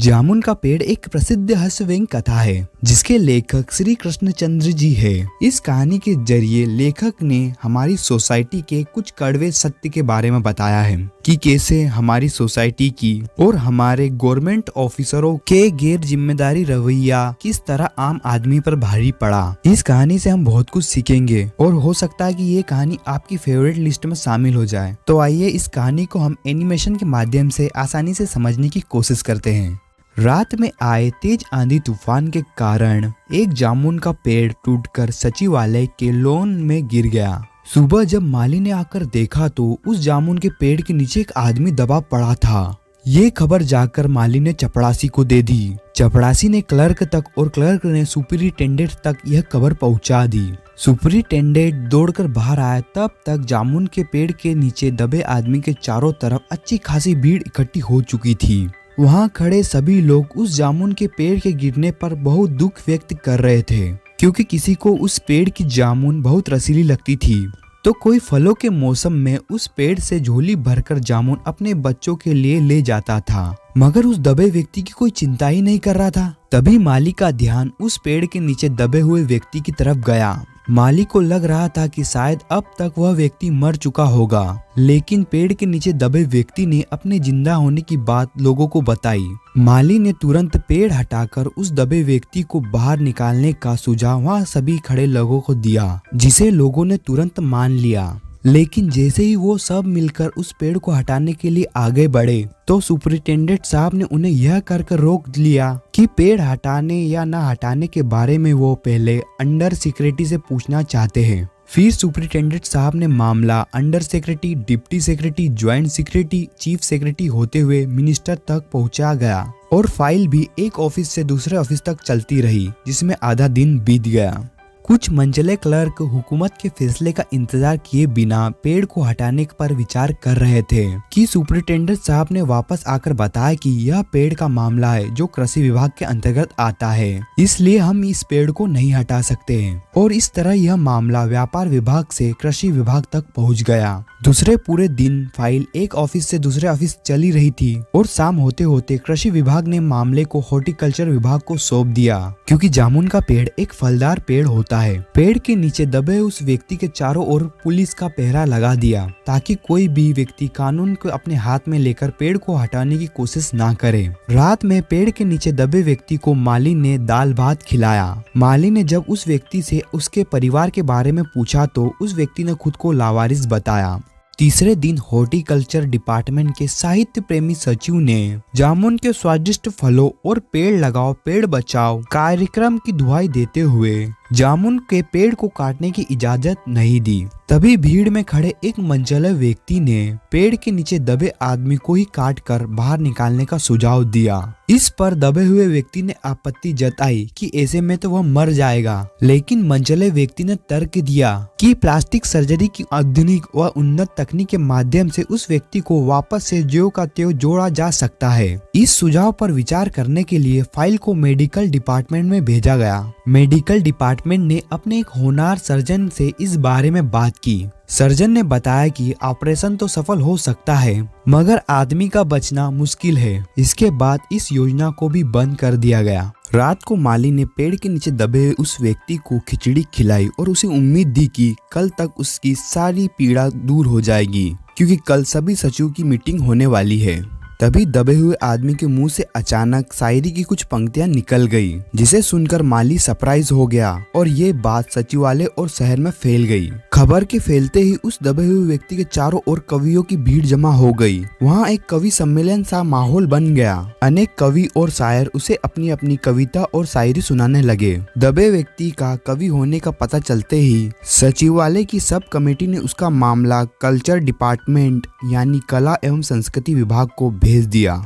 जामुन का पेड़ एक प्रसिद्ध हास्यव्यंग्य कथा है जिसके लेखक श्री कृष्णचंद्र जी है। इस कहानी के जरिए लेखक ने हमारी सोसाइटी के कुछ कड़वे सत्य के बारे में बताया है कि कैसे हमारी सोसाइटी की और हमारे गवर्नमेंट ऑफिसरों के गैर जिम्मेदारी रवैया किस तरह आम आदमी पर भारी पड़ा। इस कहानी से हम बहुत कुछ सीखेंगे और हो सकता है कि ये कहानी आपकी फेवरेट लिस्ट में शामिल हो जाए। तो आइए इस कहानी को हम एनिमेशन के माध्यम से आसानी से समझने की कोशिश करते हैं। रात में आए तेज आंधी तूफान के कारण एक जामुन का पेड़ टूटकर सचिवालय के लॉन में गिर गया। सुबह जब माली ने आकर देखा तो उस जामुन के पेड़ के नीचे एक आदमी दबा पड़ा था। ये खबर जाकर माली ने चपड़ासी को दे दी। चपड़ासी ने क्लर्क तक और क्लर्क ने सुपरिटेंडेंट तक यह खबर पहुंचा दी। सुपरिटेंडेंट दौड़कर बाहर आया, तब तक जामुन के पेड़ के नीचे दबे आदमी के चारों तरफ अच्छी खासी भीड़ इकट्ठी हो चुकी थी। वहां खड़े सभी लोग उस जामुन के पेड़ के गिरने पर बहुत दुख व्यक्त कर रहे थे, क्योंकि किसी को उस पेड़ की जामुन बहुत रसीली लगती थी तो कोई फलों के मौसम में उस पेड़ से झोली भरकर जामुन अपने बच्चों के लिए ले जाता था। मगर उस दबे व्यक्ति की कोई चिंता ही नहीं कर रहा था। तभी माली का ध्यान उस पेड़ के नीचे दबे हुए व्यक्ति की तरफ गया। माली को लग रहा था कि शायद अब तक वह व्यक्ति मर चुका होगा, लेकिन पेड़ के नीचे दबे व्यक्ति ने अपने जिंदा होने की बात लोगों को बताई। माली ने तुरंत पेड़ हटाकर उस दबे व्यक्ति को बाहर निकालने का सुझाव वहाँ सभी खड़े लोगों को दिया, जिसे लोगों ने तुरंत मान लिया। लेकिन जैसे ही वो सब मिलकर उस पेड़ को हटाने के लिए आगे बढ़े तो सुपरिटेंडेंट साहब ने उन्हें यह कर रोक लिया कि पेड़ हटाने या न हटाने के बारे में वो पहले अंडर सेक्रेटरी से पूछना चाहते हैं। फिर सुपरिटेंडेंट साहब ने मामला under secretary, deputy secretary, joint secretary, chief secretary होते हुए मिनिस्टर तक पहुंचा गया और फाइल भी एक ऑफिस से दूसरे ऑफिस तक चलती रही, जिसमें आधा दिन बीत गया। कुछ मंझले क्लर्क हुकूमत के फैसले का इंतजार किए बिना पेड़ को हटाने पर विचार कर रहे थे कि सुपरिटेंडेंट साहब ने वापस आकर बताया कि यह पेड़ का मामला है जो कृषि विभाग के अंतर्गत आता है, इसलिए हम इस पेड़ को नहीं हटा सकते हैं। और इस तरह यह मामला व्यापार विभाग से कृषि विभाग तक पहुंच गया। दूसरे पूरे दिन फाइल एक ऑफिस से दूसरे ऑफिस चली रही थी और शाम होते होते कृषि विभाग ने मामले को हॉर्टिकल्चर विभाग को सौंप दिया, क्योंकि जामुन का पेड़ एक फलदार पेड़ होता है। पेड़ के नीचे दबे उस व्यक्ति के चारों ओर पुलिस का पहरा लगा दिया ताकि कोई भी व्यक्ति कानून को अपने हाथ में लेकर पेड़ को हटाने की कोशिश ना करे। रात में पेड़ के नीचे दबे व्यक्ति को माली ने दाल भात खिलाया। माली ने जब उस व्यक्ति से उसके परिवार के बारे में पूछा तो उस व्यक्ति ने खुद को लावारिस बताया। तीसरे दिन हॉर्टिकल्चर डिपार्टमेंट के साहित्य प्रेमी सचिव ने जामुन के स्वादिष्ट फलों और पेड़ लगाओ पेड़ बचाओ कार्यक्रम की दुहाई देते हुए जामुन के पेड़ को काटने की इजाजत नहीं दी। तभी भीड़ में खड़े एक मंझले व्यक्ति ने पेड़ के नीचे दबे आदमी को ही काट कर बाहर निकालने का सुझाव दिया। इस पर दबे हुए व्यक्ति ने आपत्ति जताई कि ऐसे में तो वह मर जाएगा, लेकिन मंझले व्यक्ति ने तर्क दिया कि प्लास्टिक सर्जरी की आधुनिक व उन्नत तकनीक के माध्यम से उस व्यक्ति को वापस से ज्यों का त्यों जोड़ा जा सकता है। इस सुझाव पर विचार करने के लिए फाइल को मेडिकल डिपार्टमेंट में भेजा गया। मेडिकल डिपार्टमेंट ने अपने एक होनहार सर्जन से इस बारे में बात की। सर्जन ने बताया कि ऑपरेशन तो सफल हो सकता है, मगर आदमी का बचना मुश्किल है। इसके बाद इस योजना को भी बंद कर दिया गया। रात को माली ने पेड़ के नीचे दबे उस व्यक्ति को खिचड़ी खिलाई और उसे उम्मीद दी कि कल तक उसकी सारी पीड़ा दूर हो जाएगी, क्योंकि कल सभी सचिव की मीटिंग होने वाली है। तभी दबे हुए आदमी के मुंह से अचानक शायरी की कुछ पंक्तियां निकल गई, जिसे सुनकर माली सरप्राइज हो गया और ये बात सचिवालय और शहर में फैल गई। खबर के फैलते ही उस दबे हुए व्यक्ति के चारों ओर कवियों की भीड़ जमा हो गई। वहाँ एक कवि सम्मेलन सा माहौल बन गया। अनेक कवि और शायर उसे अपनी अपनी कविता और शायरी सुनाने लगे। दबे व्यक्ति का कवि होने का पता चलते ही सचिवालय की सब कमेटी ने उसका मामला कल्चर डिपार्टमेंट यानी कला एवं संस्कृति विभाग को भेज दिया।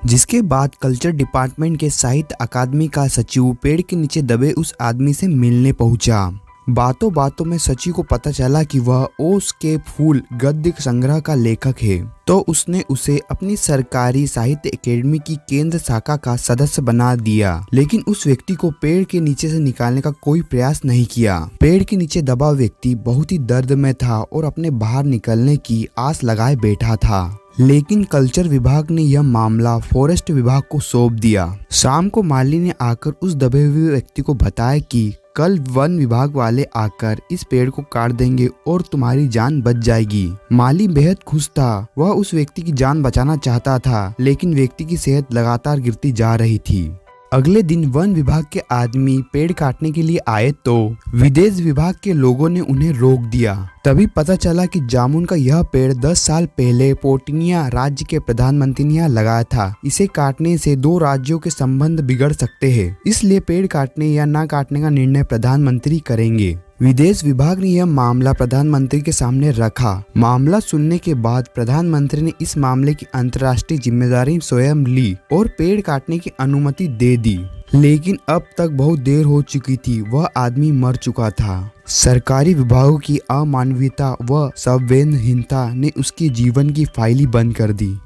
जिसके बाद कल्चर डिपार्टमेंट के साहित्य अकादमी का सचिव पेड़ के नीचे दबे उस आदमी से मिलने पहुंचा। बातों बातों में सचिव को पता चला कि वह ओस के फूल गद्य संग्रह का लेखक है, तो उसने उसे अपनी सरकारी साहित्य अकेडमी की केंद्र शाखा का सदस्य बना दिया। लेकिन उस व्यक्ति को पेड़ के नीचे से निकालने का कोई प्रयास नहीं किया। पेड़ के नीचे दबा व्यक्ति बहुत ही दर्द में था और अपने बाहर निकलने की आस लगाए बैठा था। लेकिन कल्चर विभाग ने यह मामला फॉरेस्ट विभाग को सौंप दिया। शाम को माली ने आकर उस दबे हुए व्यक्ति को बताया कि कल वन विभाग वाले आकर इस पेड़ को काट देंगे और तुम्हारी जान बच जाएगी। माली बेहद खुश था। वह उस व्यक्ति की जान बचाना चाहता था, लेकिन व्यक्ति की सेहत लगातार गिरती जा रही थी। अगले दिन वन विभाग के आदमी पेड़ काटने के लिए आए तो विदेश विभाग के लोगों ने उन्हें रोक दिया। तभी पता चला कि जामुन का यह पेड़ 10 साल पहले पोर्टिनिया राज्य के प्रधानमंत्री ने यहाँ लगाया था। इसे काटने से 2 राज्यों के संबंध बिगड़ सकते हैं, इसलिए पेड़ काटने या न काटने का निर्णय प्रधानमंत्री करेंगे। विदेश विभाग ने यह मामला प्रधानमंत्री के सामने रखा। मामला सुनने के बाद प्रधानमंत्री ने इस मामले की अंतर्राष्ट्रीय जिम्मेदारी स्वयं ली और पेड़ काटने की अनुमति दे दी। लेकिन अब तक बहुत देर हो चुकी थी। वह आदमी मर चुका था। सरकारी विभागों की अमानवीयता व संवेदनहीनता ने उसके जीवन की फाइल बंद कर दी।